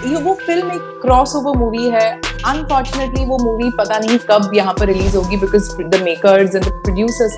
ये वो फिल्म एक क्रॉसओवर मूवी है. अनफॉर्चुनेटली वो मूवी पता नहीं कब यहाँ पर रिलीज होगी because the makers and the producers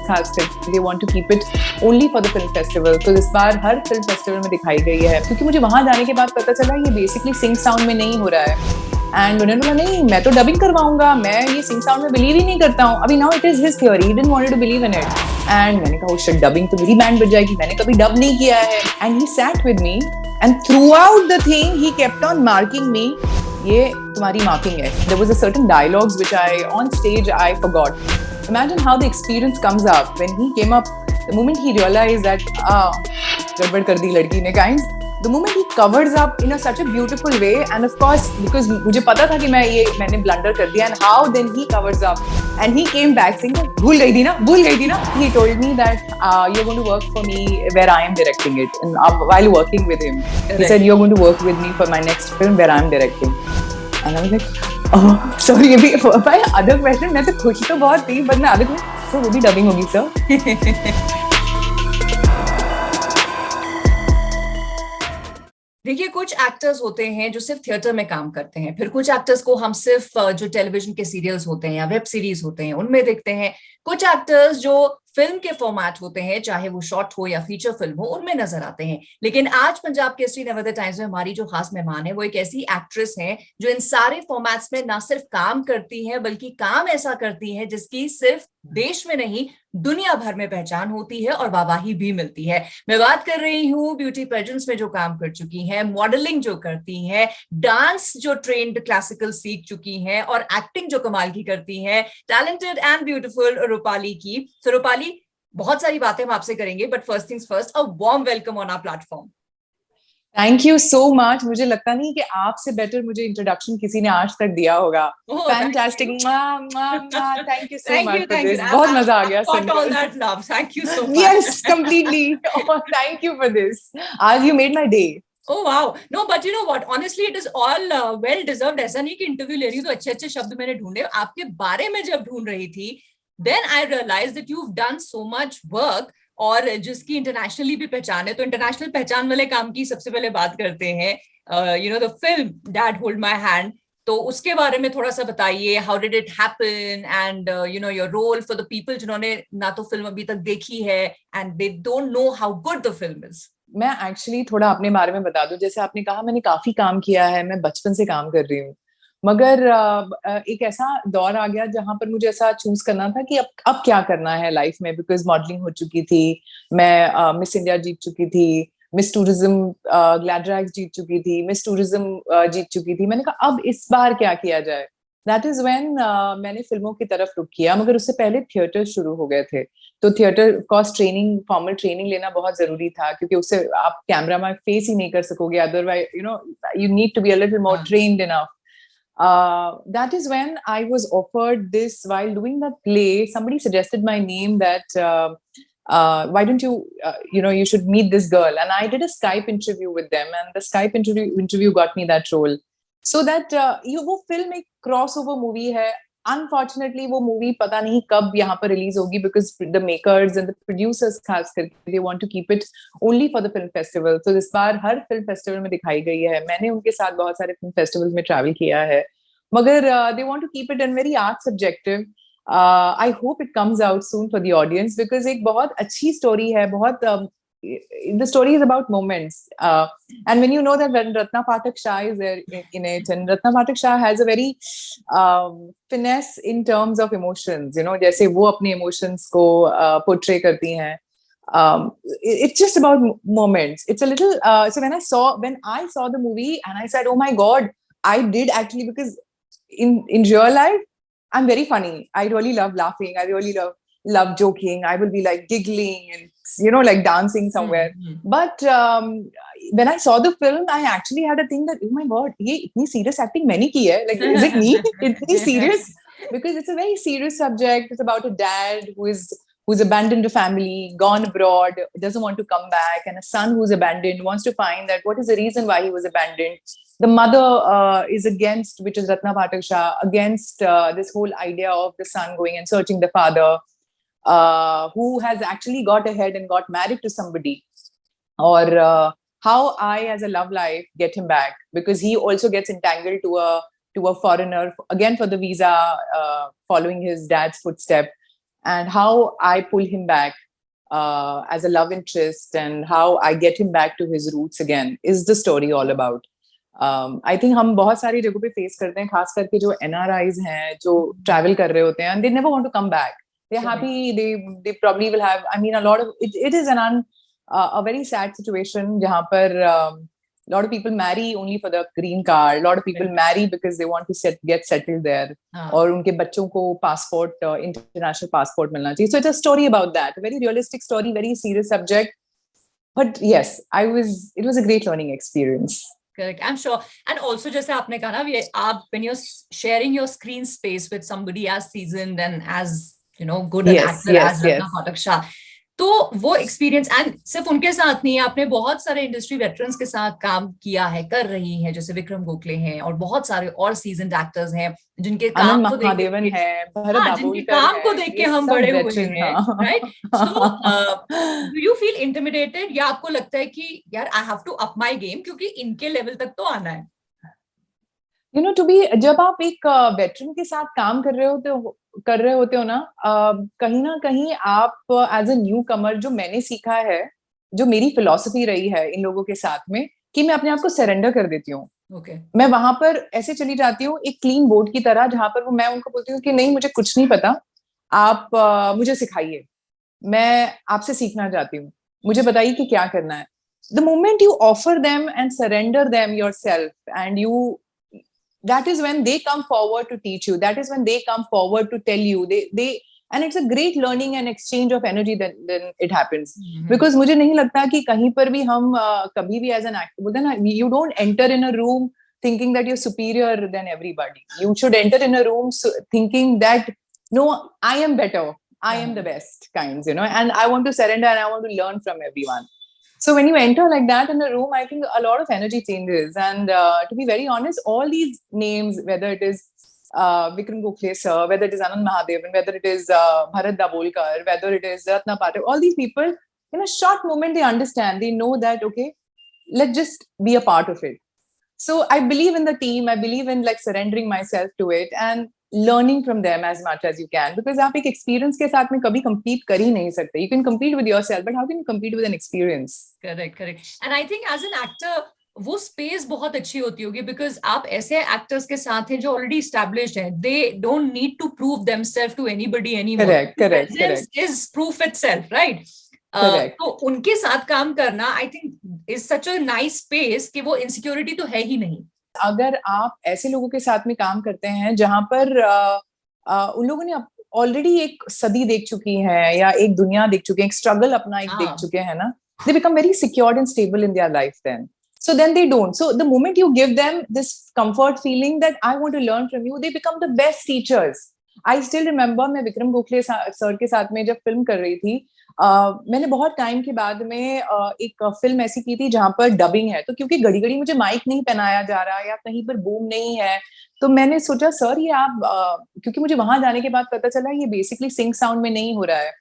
they want to keep it only for the film festival. तो इस बार हर फिल्म फेस्टिवल में दिखाई गई है क्योंकि मुझे वहां जाने के बाद पता चला ये बेसिकली सिंग साउंड में नहीं हो रहा है. एंड उन्होंने बोला नहीं मैं तो डबिंग करवाऊंगा, मैं ये सिंग साउंड में बिलीव ही नहीं करता हूँ. अभी now it is his theory, he didn't want to believe in it. And मैंने कहा शिट, डबिंग तो मेरी बैंड बज जाएगी, मैंने कभी डब नहीं किया है. And he sat with me and throughout the thing he kept on marking me, ये तुम्हारी मार्किंग है. There was a certain dialogues which I on stage I forgot. Imagine how the experience comes up when he came up. The moment he realised that गड़बड़ कर दी लड़की ने kind. The moment he covers up in such a beautiful way, and of course because मुझे पता था कि मैंने blunder कर दिया, and how then he covers up and he came back saying भूल गई थी ना. He told me that you're going to work for me where I am directing it, and while working with him he said you're going to work with me for my next film where I am directing. And I was like oh sorry. by other question मैं तो खुश तो बहुत थी, but मैं other question so वो भी dubbing होगी sir. देखिए, कुछ एक्टर्स होते हैं जो सिर्फ थिएटर में काम करते हैं, फिर कुछ एक्टर्स को हम सिर्फ जो टेलीविजन के सीरियल्स होते हैं या वेब सीरीज होते हैं उनमें देखते हैं. कुछ एक्टर्स जो फिल्म के फॉर्मेट होते हैं, चाहे वो शॉर्ट हो या फीचर फिल्म हो, उनमें नजर आते हैं. लेकिन आज पंजाब केसरी नवोदय टाइम्स में हमारी जो खास मेहमान है वो एक ऐसी एक्ट्रेस हैं जो इन सारे फॉर्मेट्स में ना सिर्फ काम करती है बल्कि काम ऐसा करती है जिसकी सिर्फ देश में नहीं दुनिया भर में पहचान होती है और वाहवाही भी मिलती है. मैं बात कर रही हूँ ब्यूटी पेजेंट्स में जो काम कर चुकी हैं, मॉडलिंग जो करती हैं, डांस जो ट्रेंड क्लासिकल सीख चुकी हैं और एक्टिंग जो कमाल की करती हैं, टैलेंटेड एंड ब्यूटीफुल रूपाली की. तो रूपाली, बहुत सारी बातें हम आपसे करेंगे, but first things first, a warm welcome on our platform. Thank you so much. मुझे लगता नहीं कि आपसे बेटर मुझे इंट्रोडक्शन किसी ने आज तक दिया होगा. Fantastic. Thank you so much for this. बहुत मजा आ गया सुनकर. All that love, thank you so much. Yes, completely. Thank you for this. आज you made my day. Oh wow, no, but you know what? Honestly, it is all well deserved. ऐसा नहीं कि interview ले रही हूँ तो अच्छे-अच्छे शब्द मैंने ढूंढे. आपके बारे में जब ढूंढ रही थी, then I realized that you've done so much work और जिसकी इंटरनेशनली भी पहचान है. तो इंटरनेशनल पहचान वाले काम की सबसे पहले बात करते हैं. You know, the film Dad Hold My Hand. तो उसके बारे में थोड़ा सा बताइए. How did it happen? And you know, your role for the people जिन्होंने ना तो फिल्म अभी तक देखी है and they don't know how good the film is. मैं एक्चुअली थोड़ा अपने बारे में बता दूं. जैसे आपने कहा मैंने काफी काम किया है, मैं बचपन से काम कर रही हूँ, मगर एक ऐसा दौर आ गया जहां पर मुझे ऐसा चूज करना था कि अब क्या करना है लाइफ में. बिकॉज मॉडलिंग हो चुकी थी, मैं मिस इंडिया जीत चुकी थी, मिस टूरिज्म ग्लैडरैक्स जीत चुकी थी, मिस टूरिज्म जीत चुकी थी. मैंने कहा अब इस बार क्या किया जाए. दैट इज व्हेन मैंने फिल्मों की तरफ रुख किया. मगर उससे पहले थिएटर शुरू हो गए थे, तो theatre cost training, formal training लेना बहुत जरूरी था क्योंकि उससे आप कैमरा में फेस ही नहीं कर सकोगे. Otherwise you need to be a little more trained enough. That is when I was offered this while doing that play. Somebody suggested my name that why don't you you should meet this girl, and I did a Skype interview with them, and the Skype interview got me that role. So that वो film एक crossover movie है. Unfortunately वो movie पता नहीं कब यहाँ पर release होगी because the makers and the producers खास करके they want to keep it only for the film festival. तो इस बार हर फिल्म फेस्टिवल में दिखाई गई है. मैंने उनके साथ बहुत सारे फिल्म फेस्टिवल्स में ट्रैवल किया है, मगर they want to keep it in very art subjective. I hope it comes out soon for the audience because एक बहुत अच्छी स्टोरी है. बहुत the story is about moments, and when you know that when Ratna Pathak Shah is there in it, and Ratna Pathak Shah has a very finesse in terms of emotions, जैसे वो अपने emotions को portray करती हैं. It's just about moments. It's a little so when I saw the movie and I said, oh my god, I did actually, because in real life I'm very funny. I really love laughing. I really love joking. I will be like giggling and like dancing somewhere. But when I saw the film, I actually had a thing that, oh my god, ये इतनी serious acting मैंने की है. Like, is it me? इतनी serious? Because it's a very serious subject. It's about a dad who's abandoned a family, gone abroad, doesn't want to come back, and a son who's abandoned, wants to find that what is the reason why he was abandoned. The mother is against, which is Ratna Pathak Shah, against this whole idea of the son going and searching the father, who has actually got ahead and got married to somebody. और how I, as a love life, get him back, because he also gets entangled to a foreigner again for the visa, following his dad's footstep, and how I pull him back as a love interest, and how I get him back to his roots again, is the story all about. I think हम बहुत सारी जगहों पे face करते हैं, खास करके जो एनआरआईज हैं जो ट्रैवल कर रहे होते हैं, and they never want to come back. They're happy. They probably will have. I mean, a lot of it is a very sad situation जहाँ पर a lot of people marry only for the green card. A lot of people marry because they want to get settled there. और उनके बच्चों को passport, international passport मिलना चाहिए. So it's a story about that. A very realistic story, very serious subject. But yes, it was a great learning experience. Correct, I'm sure. And also, जैसे आपने कहा ना, when you're sharing your screen space with somebody as seasoned and as good an actor as Ratna Phatak Shah, तो वो experience, and सिर्फ उनके साथ नहीं है, आपने बहुत सारे इंडस्ट्री वेटरन्स के साथ काम किया है, कर रही हैं, जैसे विक्रम गोखले हैं और बहुत सारे और सीजन्ड एक्टर्स हैं जिनके काम को देख के हम बड़े हुए हैं, right? So do you feel intimidated, या आपको लगता है कि यार I have to up my game क्योंकि इनके लेवल तक तो आना है? जब आप एक वेटरन के साथ काम कर रहे होते हो ना कहीं आप एज अ न्यू कमर, जो मैंने सीखा है, जो मेरी फिलॉसफी रही है इन लोगों के साथ में, कि मैं अपने आप को सरेंडर कर देती हूँ. मैं वहां पर ऐसे चली जाती हूँ एक क्लीन बोर्ड की तरह, जहां पर मैं उनको बोलती हूँ कि नहीं, मुझे कुछ नहीं पता, आप मुझे सिखाइए, मैं आपसे सीखना चाहती हूँ, मुझे बताइए कि क्या करना है. The moment you offer them and surrender them yourself, and that is when they come forward to teach you, that is when they come forward to tell you, they and it's a great learning and exchange of energy then it happens. Because मुझे नहीं लगता कि कहीं पर भी हम कभी भी as an actor बोलते ना, you don't enter in a room thinking that you're superior than everybody. You should enter in a room thinking that no, I am better, I am the best kinds, and I want to surrender and I want to learn from everyone. So when you enter like that in a room, I think a lot of energy changes. And to be very honest, all these names, whether it is Vikram Gokhale sir, whether it is Anand Mahadevan, whether it is Bharat Dabolkar, whether it is Ratna Phatak, all these people, in a short moment, they understand. They know that, okay, let's just be a part of it. So I believe in the team. I believe in like surrendering myself to it and learning from them as much as you can, because आप एक experience के साथ में कभी compete कर ही नहीं सकते. You can compete with yourself, but how can you compete with an experience? Correct. And I think as an actor, वो space बहुत अच्छी होती होगी, because आप ऐसे actors के साथ हैं जो already established हैं. They don't need to prove themselves to anybody anymore. Correct. Is proof itself, right? तो उनके साथ काम करना, I think is such a nice space कि वो insecurity तो है ही नहीं. अगर आप ऐसे लोगों के साथ में काम करते हैं जहां पर उन लोगों ने ऑलरेडी एक सदी देख चुकी है, या एक दुनिया देख चुके हैं, एक स्ट्रगल अपना एक देख चुके हैं ना, they become very secured and stable in their life then they don't. So the moment you give them this comfort feeling that I want to learn from you, they become the best teachers. I still remember, मैं Vikram Gokhale sir के साथ में जब film कर रही थी, मैंने बहुत टाइम के बाद में एक फिल्म ऐसी की थी जहां पर डबिंग है, तो क्योंकि घड़ी घड़ी मुझे माइक नहीं पहनाया जा रहा या कहीं पर बूम नहीं है, तो मैंने सोचा सर ये आप क्योंकि मुझे वहां जाने के बाद पता चला ये बेसिकली सिंक साउंड में नहीं हो रहा है,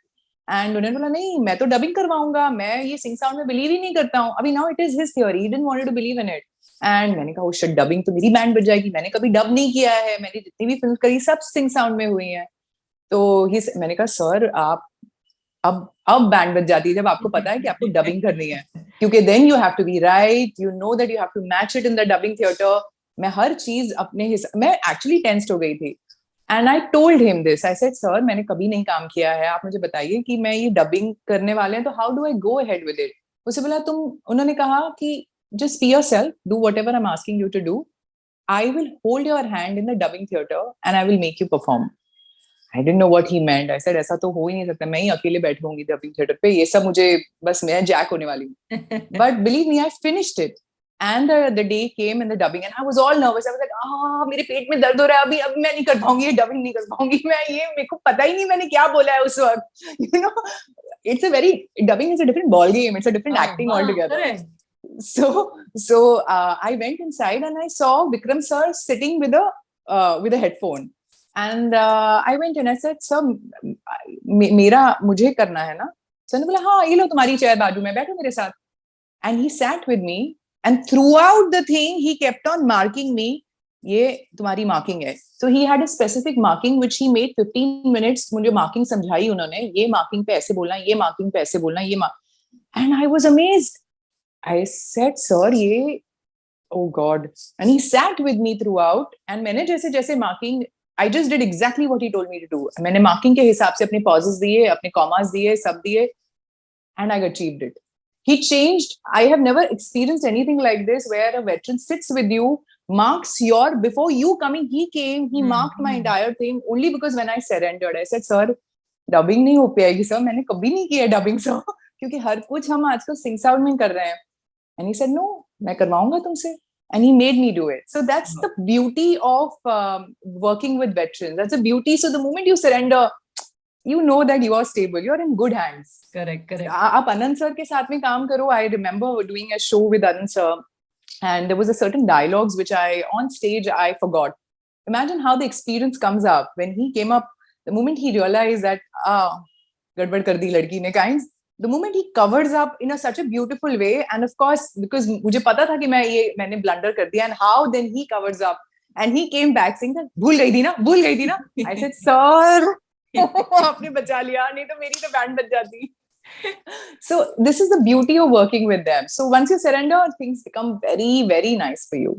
एंड उन्होंने बोला नहीं, मैं तो डबिंग करवाऊंगा, मैं ये सिंग साउंड में बिलीव ही नहीं करता हूँ. अभी now it is his theory, he didn't want to believe in it. And मैंने कहा शिट, डबिंग तो मेरी बैंड बज जाएगी, मैंने कभी डब नहीं किया है, मैंने जितनी भी फिल्म करी सब सिंग साउंड में हुई है. तो मैंने कहा सर आप अब बैंड बज जाती है जब आपको पता है कि आपको डबिंग करनी है, क्योंकि then you have to be right, you know that you have to match it in the dubbing theatre. मैं हर चीज मैं एक्चुअली टेंस्ड हो गई थी, and I told him this. I said sir मैंने कभी नहीं काम किया है, आप मुझे बताइए कि मैं ये डबिंग करने वाले हैं तो how do I go ahead with it. उसे बोला उन्होंने कहा कि just be yourself, do whatever I'm asking you to do. I will hold your hand in the dubbing theater and I will make you perform. I didn't know what he meant. I said ऐसा तो हो ही नहीं सकता, मैं ही अकेले बैठी होंगी dubbing theater पे, ये सब मुझे बस मैं जैक होने वाली हूँ. But believe me, I finished it. And the day came in the dubbing and I was all nervous. I was like, मेरे पेट में दर्द हो रहा है, अभी मैं नहीं कर पाऊंगी, ये dubbing नहीं कर पाऊंगी मैं, ये मेरे को पता ही नहीं मैंने क्या बोला है उस वक्त. You know, dubbing is a different ball game. It's a different acting altogether. So I went inside and I saw Vikram sir sitting with a headphone, and I went and I said, sir, मुझे करना है ना. Sir ने बोला हाँ ये लो तुम्हारी chair बाजू में, बैठो मेरे साथ. and he sat with me, and throughout the thing he kept on marking me, ये तुम्हारी marking है. So he had a specific marking which he made 15 minutes. मुझे marking समझाई उन्होंने, ये marking पे ऐसे बोलना, ये marking पे ऐसे बोलना, ये and I was amazed. I said, sir, ये, oh God. And he sat with me throughout, and मैंने जैसे जैसे marking, I just did exactly what he told me to do. मैंने marking के हिसाब से अपने pauses दिए, अपने commas दिए, सब दिए, and I achieved it. He changed. I have never experienced anything like this where a veteran sits with you, marks your, before you coming, he came, he marked my entire thing only because when I surrendered, I said, sir, dubbing नहीं हो पाएगी sir, मैंने कभी नहीं किया dubbing sir, क्योंकि हर कुछ हम आजकल सिंग साउंड में कर रहे हैं. And he said, no, मैं करवाऊंगा तुमसे. And he made me do it. So that's the beauty of working with veterans. That's the beauty. So the moment you surrender, you know that you are stable. You are in good hands. Correct. आप Anand sir के साथ में काम करो. I remember doing a show with Anand sir, and there was a certain dialogues which on stage I forgot. Imagine how the experience comes up when he came up. The moment he realized that गड़बड़ कर दी लड़की ने kinds. The moment he covers up in such a beautiful way, and of course because मुझे पता था कि मैंने blunder कर दिया, and how then he covers up, and he came back saying that भूल गई थी ना. I said, sir, आपने बचा लिया, नहीं तो मेरी तो बैंड बच जाती. So this is the beauty of working with them. So once you surrender, things become very, very nice for you.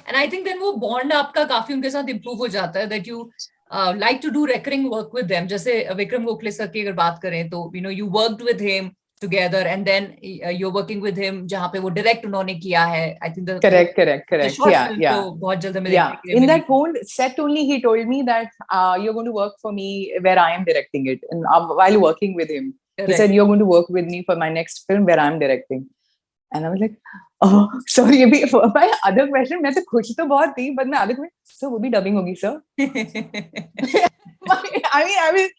And I think then वो bond आपका काफी उनके साथ improve हो जाता है, that you like to do recurring work with them. जैसे Vikram Gokhale sir की अगर बात करें तो you worked with him together, and then you're working with him जहाँ पे वो direct उन्होंने किया है. I think the correct. Yeah. तो बहुत जल्द हमें देखने के लिए. In that whole set only, he told me that you're going to work for me where I am directing it, and while working with him, correct. He said you're going to work with me for my next film where I'm directing. And I was like, oh, sorry. My other question, मैं तो खुश तो बहुत थी, but मैं आधे में, sir, वो भी dubbing होगी, sir. I mean,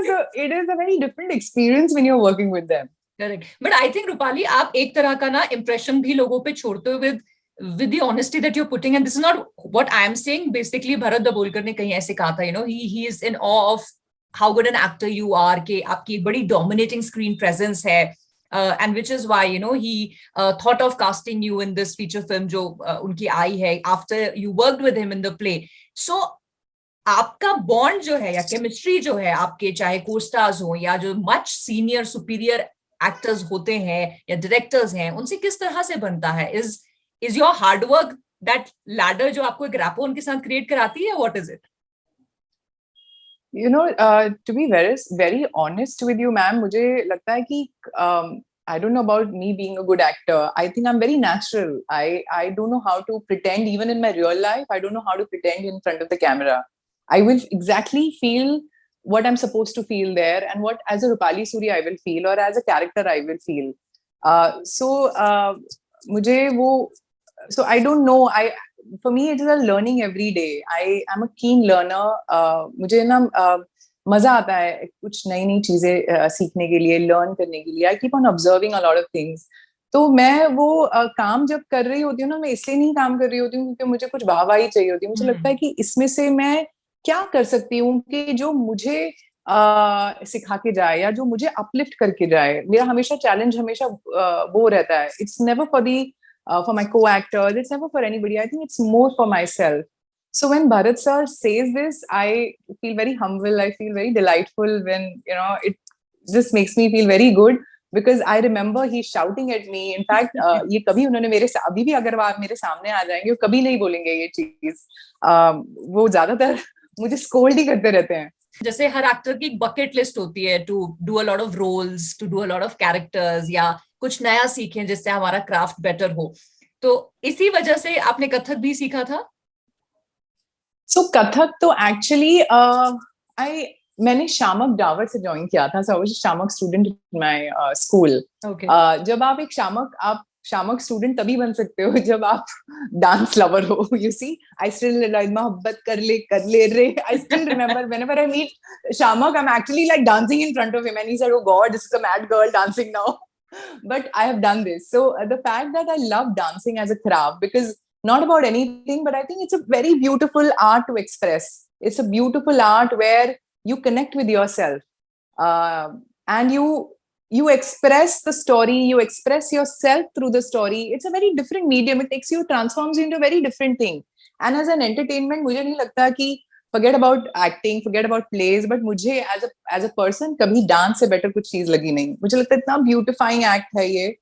so it is a very different experience when you're working with them. Correct. But I think, Rupali, आप एक तरह का ना impression भी लोगों पे छोड़ते हो with the honesty that you're putting, and this is not what I am saying. Basically, Bharat Dabholkar ने कहीं ऐसे कहा था, he is in awe of how good an actor you are, कि आपकी एक बड़ी dominating screen presence है. And which is why he thought of casting you in this feature film जो उनकी आई है after you worked with him in the play. So आपका bond जो है या chemistry जो है आपके, चाहे co-stars हो या जो much senior superior actors होते हैं या directors हैं, उनसे किस तरह से बनता है? Is your hard work that ladder जो आपको एक rapport उनके साथ create कराती है? What is it? To be very, very honest with you, ma'am, मुझे लगता है कि I don't know about me being a good actor. I think I'm very natural. I don't know how to pretend even in my real life. I don't know how to pretend in front of the camera. I will exactly feel what I'm supposed to feel there, and what as a Rupali Suri I will feel, or as a character I will feel. So I don't know. For me, it is a learning every day. I am a keen learner. मुझे ना मजा आता है कुछ नई चीजें सीखने के लिए, learn करने के लिए. I keep on observing a lot of things. तो मैं वो काम जब कर रही होती हूँ ना, मैं इसलिए नहीं काम कर रही होती हूँ क्योंकि मुझे कुछ वाहवाही चाहिए होती है. मुझे लगता है कि इसमें से मैं क्या कर सकती हूँ कि जो मुझे सिखा के जाए या जो मुझे अपलिफ्ट करके जाए. मेरा हमेशा चैलेंज हमेशा वो रहता है. It's never for my co-actors, it's never for anybody. I think it's more for myself. So when Bharat sir says this, I feel very humble. I feel very delightful when, it just makes me feel very good, because I remember he shouting at me. In fact, ये कभी उन्होंने अभी भी अगर आप मेरे सामने आ जाएंगे, वो कभी नहीं बोलेंगे ये चीज. वो ज्यादातर मुझे स्कोल्ड ही करते रहते हैं. जैसे हर एक्टर की बकेट लिस्ट होती है to do a lot of roles, to do a lot of characters, या कुछ नया सीखें जिससे हमारा क्राफ्ट बेटर हो. तो इसी वजह से आपने कथक भी सीखा था? So कथक तो एक्चुअली मैंने शामक डावर से ज्वाइन किया था. So I was a Shiamak student in my school. जब आप एक शामक स्टूडेंट तभी बन सकते हो जब आप डांस लवर हो. You see, I still मोहब्बत कर ले रे. I still remember whenever I meet Shamak, I'm actually like dancing in front of him, and he said, "Oh God, this is a mad girl dancing now." But I have done this. So the fact that I love dancing as a craft, because not about anything, but I think it's a very beautiful art to express. It's a beautiful art where you connect with yourself, and you you express the story, you express yourself through the story. It's a very different medium. It takes you, transforms you into a very different thing. And as an entertainment, मुझे नहीं लगता कि forget about acting, forget about plays, but मुझे as a person कभी dance से better कुछ चीज लगी नहीं. मुझे लगता है इतना beautifying act है ये.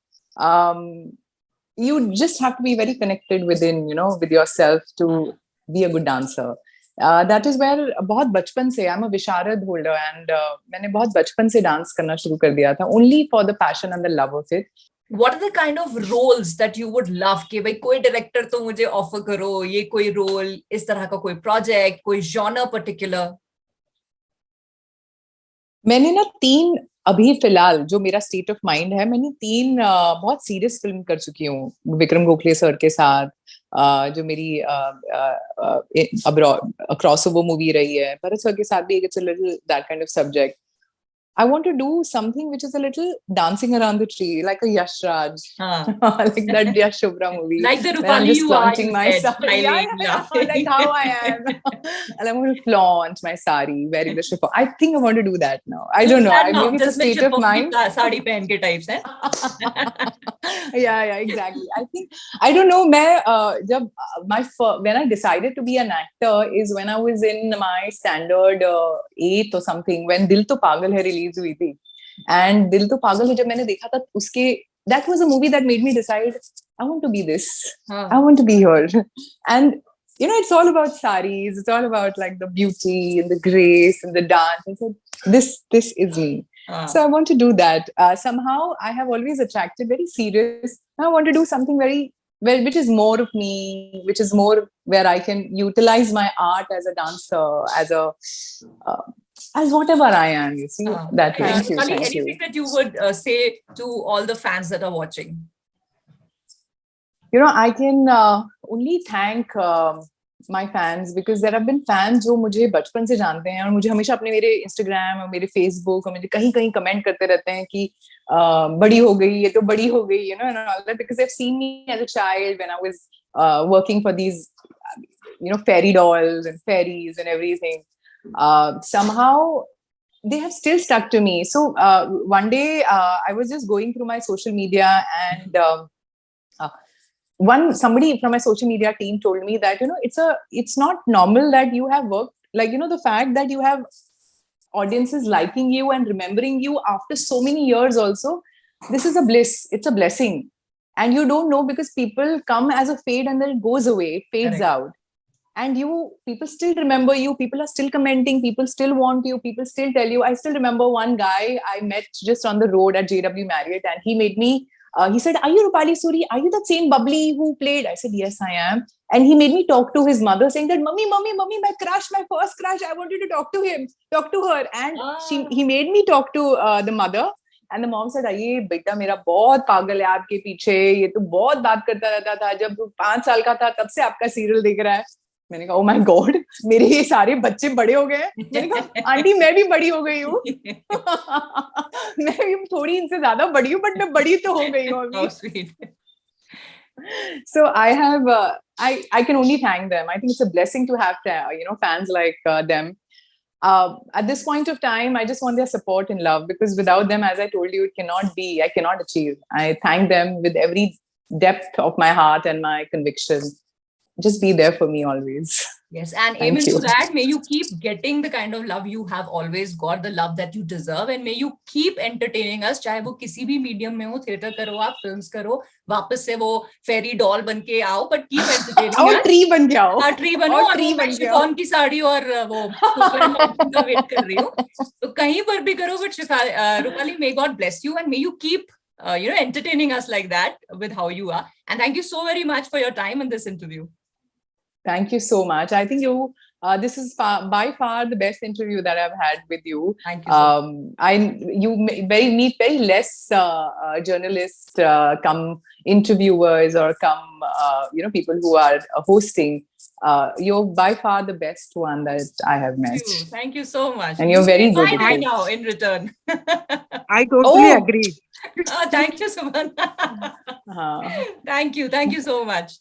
You just have to be very connected within, you know, with yourself to be a good dancer. That is where बहुत बचपन से I'm a Visharad holder and मैंने बहुत बचपन से डांस करना शुरू कर दिया था, only for the passion and the love of it. What are the kind of roles that you would love कि भाई कोई डायरेक्टर तो मुझे ऑफर करो, ये कोई रोल, इस तरह का कोई प्रोजेक्ट, कोई जॉनर पर्टिकुलर? मैंने ना 3 अभी फिलहाल जो मेरा स्टेट ऑफ माइंड है, मैंने 3 बहुत सीरियस फिल्म कर चुकी हूँ विक्रम गोखले सर के साथ, जो मेरी क्रॉसओवर मूवी रही है, भरत सर के साथ भी it's a little that kind of subject. I want to do something which is a little dancing around the tree, like a Yash Raj, like that Yash Chopra movie. Like the Where I'm Rupali just flaunting you my said, sari. Like how I am. And I'm going to flaunt my sari, wearing the chiffon. I think I want to do that now. I don't know. Maybe it's a state of mind. Sari pehan ke types hai. Yeah, exactly. I think, I don't know, when I decided to be an actor is when I was in my standard 8th or something, when Dil To Pagal Hai released हुई थी. And दिल तो पागल है जब मैंने देखा था उसके, that was a movie that made me decide I want to be this. I want to be here. And you know, it's all about saris, it's all about like the beauty and the grace and the dance. And so this is me. So I want to do that. Somehow I have always attracted very serious. I want to do something which is more of me, which is more where I can utilize my art as a dancer, as whatever I am, you see. That way. Thank you. Anything that you would say to all the fans that are watching? You know, I can only thank my fans, because there have been fans जो मुझे बचपन से जानते हैं और मुझे हमेशा अपने मेरे Instagram और मेरे Facebook और मुझे कहीं कमेंट करते रहते हैं कि बड़ी हो गई, ये तो बड़ी हो गई, you know, and all that, because they've seen me as a child when I was working for these, you know, fairy dolls and fairies and everything. Somehow they have still stuck to me. So one day I was just going through my social media and somebody from my social media team told me that, you know, it's not normal that you have worked, like, you know, the fact that you have audiences liking you and remembering you after so many years also, this is a bliss, it's a blessing. And you don't know, because people come as a fade and then it goes away, it fades out. And people still remember you, people are still commenting, people still want you, people still tell you. I still remember one guy I met just on the road at JW Marriott, and he made me, he said, "Are you Rupali Suri? Are you that same bubbly who played?" I said, "Yes, I am." And he made me talk to his mother, saying that, Mummy, my crush, my first crush, I wanted to talk to her. And he made me talk to the mother. And the mom said, "ये बेटा मेरा बहुत पागल है आपके पीछे, ये तो बहुत बात करता रहता था, जब 5 साल का था तब से आपका सीरियल देख रहा है." मैंने कहा, "Oh my God, मेरे ये सारे बच्चे बड़े हो गए हैं." मैंने कहा, "आंटी मैं भी बड़ी हो गई हूँ." मैं भी थोड़ी इनसे ज्यादा बड़ी हूँ, बट मैं बड़ी तो हो गई हूँ अभी. So I have, I can only thank them. I think it's a blessing to have, you know, fans like them. At this point of time, I just want their support and love, because without them, as I told you, I cannot achieve. I thank them with every depth of my heart and my conviction. Just be there for me always. Yes, and amen to that. May you keep getting the kind of love you have always got, the love that you deserve, and may you keep entertaining us. चाहे वो किसी भी medium में हो, theatre करो आप, films करो, वापस से वो फेरी डॉल बन के आओ, but keep entertaining और ट्री बन के आओ, ट्री बनो, और मैं शिफॉन की साड़ी और वो का वेट कर रही हूँ, तो कहीं पर भी करो. But Rupali, may God bless you, and may you keep you know, entertaining us like that with how you are. And thank you so very much for your time in this interview. Thank you so much. I think this is by far the best interview that I've had with you. Thank you. So meet very less journalists, come interviewers, or come you know, people who are hosting. You're by far the best one that I have met. Thank you so much. And you're very good at it. Now in return. I totally agree. Thank you, Suman. Thank you so much.